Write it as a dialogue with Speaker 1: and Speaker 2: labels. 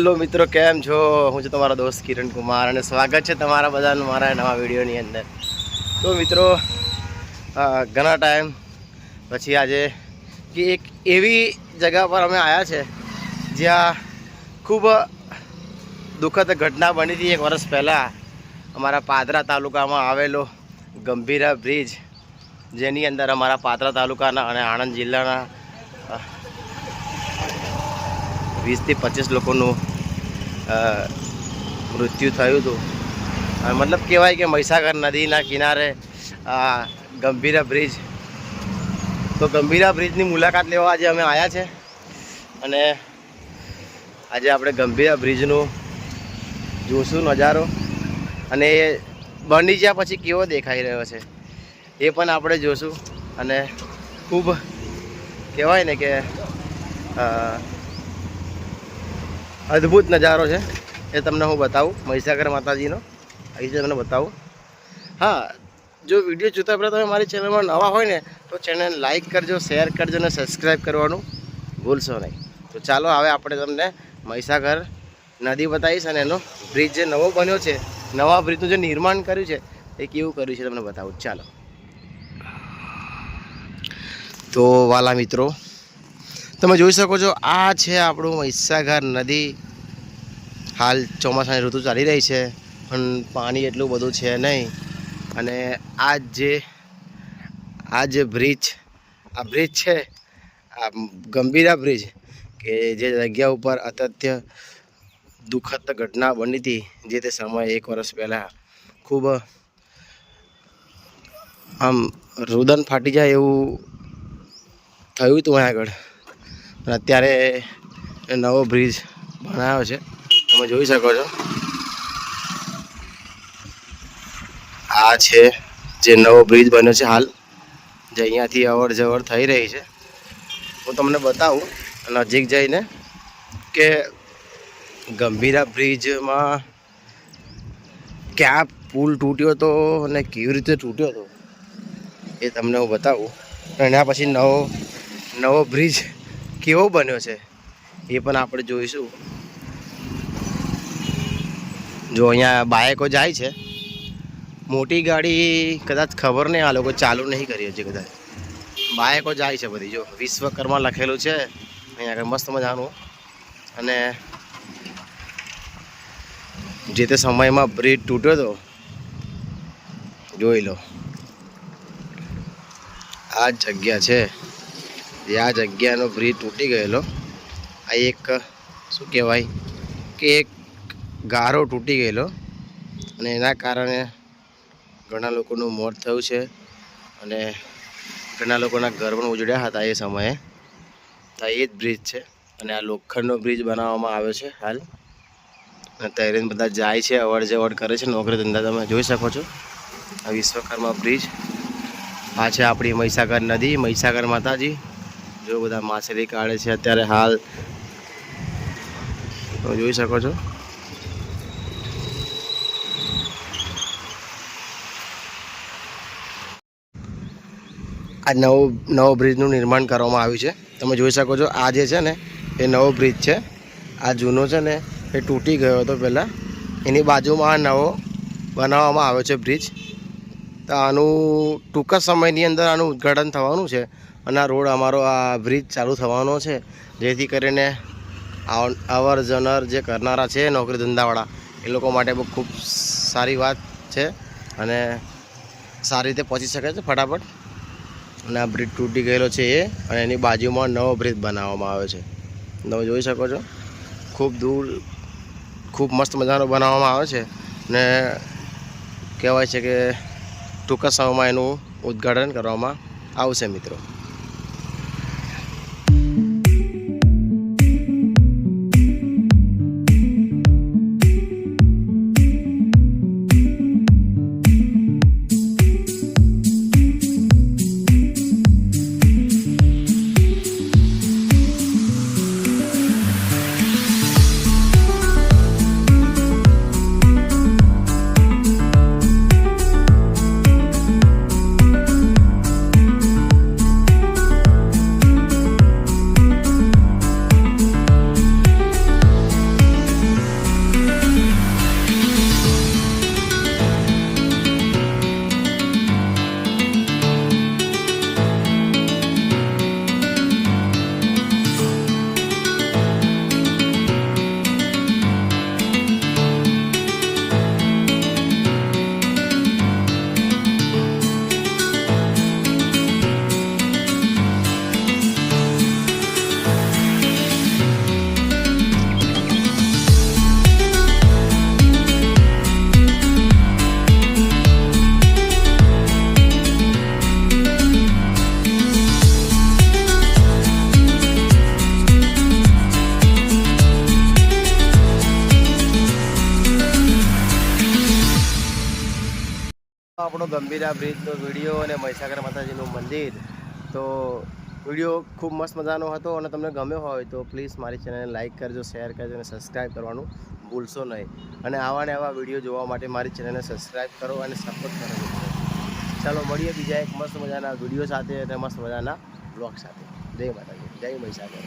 Speaker 1: Hello મિત્રો, કેમ છો? હું છું તમારો દોસ્ત કિરણ કુમાર અને સ્વાગત છે તમારા બધાનું મારા નવા વિડીયોની અંદર. તો મિત્રો, ઘણા ટાઈમ પછી આજે કે એક એવી જગા પર અમે આવ્યા છે જ્યાં ખૂબ દુઃખદ ઘટના બની હતી 1 વર્ષ પહેલાં. અમારા પાદરા તાલુકામાં આવેલો ગંભીરા બ્રિજ, જેની અંદર અમારા પાદરા તાલુકાના અને આણંદ જિલ્લાના 20 થી 25 લોકોનું મૃત્યુ થયું હતું. મતલબ કહેવાય કે મહીસાગર નદીના કિનારે ગંભીરા બ્રિજ. તો ગંભીરા બ્રિજની મુલાકાત લેવા આજે અમે આવ્યા છે અને આજે આપણે ગંભીરા બ્રિજનું જોશું નજારો, અને એ બની ગયા પછી કેવો દેખાઈ રહ્યો છે એ પણ આપણે જોશું. અને ખૂબ કહેવાય ને કે અદ્ભુત નજારો છે, એ તમને હું બતાવું. મહીસાગર માતાજીનો અહીં છે, તમને બતાવું. હા, જો વિડીયો જોતા પહેલાં તમે મારી ચેનલમાં નવા હોય ને તો ચેનલને લાઇક કરજો, શેર કરજો અને સબસ્ક્રાઈબ કરવાનું ભૂલશો નહીં. તો ચાલો હવે આપણે તમને મહીસાગર નદી બતાવીશ અને એનો બ્રિજ જે નવો બન્યો છે, નવા બ્રિજનું જે નિર્માણ કર્યું છે એ કેવું કર્યું છે તમને બતાવું. ચાલો. તો વાલા મિત્રો, તમે જોઈ શકો છો, આ છે આપણું મહીસાગર નદી. હાલ ચોમાસાની ઋતુ ચાલી રહી છે પણ પાણી એટલું બધું છે નહીં. અને આ જે બ્રિજ છે, આ ગંભીરા બ્રિજ, કે જે જગ્યા ઉપર અત્યંત દુઃખદ ઘટના બની હતી, જે તે સમયે 1 વર્ષ પહેલાં ખૂબ આમ રુદન ફાટી જાય એવું થયું હતું આગળ. અને અત્યારે નવો બ્રિજ બનાવ્યો છે, તમે જોઈ શકો છો. આ છે જે નવો બ્રિજ બન્યો છે હાલ, જે અહીંયાથી અવર જવર થઈ રહી છે. હું તમને બતાવું નજીક જઈને કે ગંભીરા બ્રિજમાં ક્યાં પુલ તૂટ્યો હતો અને કેવી રીતે તૂટ્યો હતો એ તમને હું બતાવું. એના પછી નવો બ્રિજ કેવો બન્યો છે એ પણ આપણે જોઈશું. જો અહીંયા બાઇકો જાય છે, મોટી ગાડી કદાચ ખબર નહીં, આ લોકો ચાલુ નહીં કરી હજી કદાચ. બાઇકો જાય છે બધી. જો વિશ્વકર્મા લખેલું છે અહીંયા આગળ, મસ્ત મજાનું. અને જે તે સમયમાં બ્રિજ તૂટ્યો હતો, જોઈ લો. આ જગ્યા છે, જે આ જગ્યાનો બ્રિજ તૂટી ગયેલો. આ એક શું કહેવાય કે એક ગારો તૂટી ગયેલો, અને એના કારણે ઘણા લોકોનું મોત થયું છે અને ઘણા લોકોના ઘર પણ ઉજળ્યા હતા એ સમયે. તો એ જ બ્રિજ છે, અને આ લોખંડનો બ્રિજ બનાવવામાં આવ્યો છે હાલ. અને તૈરીને બધા જાય છે, અવર જવર કરે છે, નોકરી ધંધા. તમે જોઈ શકો છો આ વિશ્વકર્મા બ્રિજ. આ છે આપણી મહીસાગર નદી, મહીસાગર માતાજી. જો બધા માછલી કાઢે છે અત્યારે હાલ, તમે જોઈ શકો છો. આ નવો બ્રિજનું નિર્માણ કરવામાં આવ્યું છે, તમે જોઈ શકો છો. આ જે છે ને એ નવો બ્રિજ છે. આ જૂનો છે ને એ તૂટી ગયો હતો પહેલાં. એની બાજુમાં આ નવો બનાવવામાં આવ્યો છે બ્રિજ. તો આનું ટૂંક જ સમયની અંદર આનું ઉદ્ઘાટન થવાનું છે, અને આ રોડ અમારો, આ બ્રિજ ચાલુ થવાનો છે, જેથી કરીને અવર જવર જે કરનારા છે નોકરી ધંધાવાળા, એ લોકો માટે બહુ ખૂબ સારી વાત છે અને સારી રીતે પહોંચી શકે છે ફટાફટ. અને આ બ્રિજ તૂટી ગયેલો છે એ, અને એની બાજુમાં નવો બ્રિજ બનાવવામાં આવ્યો છે, તમે જોઈ શકો છો. ખૂબ દૂર, ખૂબ મસ્ત મજાનો બનાવવામાં આવે છે, ને કહેવાય છે કે ટૂંક જ સમયમાં એનું ઉદ્ઘાટન કરવામાં આવશે મિત્રો. આપણો ગંભીરા બ્રિજનો વિડીયો અને મહીસાગર માતાજીનું મંદિર. તો વિડીયો ખૂબ મસ્ત મજાનો હતો અને તમને ગમ્યો હોય તો પ્લીઝ મારી ચેનલને લાઇક કરજો, શેર કરજો અને સબસ્ક્રાઈબ કરવાનું ભૂલશો નહીં. અને આવા ને આવા વિડીયો જોવા માટે મારી ચેનલને સબસ્ક્રાઈબ કરો અને સપોર્ટ કરો. ચાલો મળીએ બીજા એક મસ્ત મજાના વિડીયો સાથે અને મસ્ત મજાના બ્લોગ સાથે. જય માતાજી, જય મહીસાગર.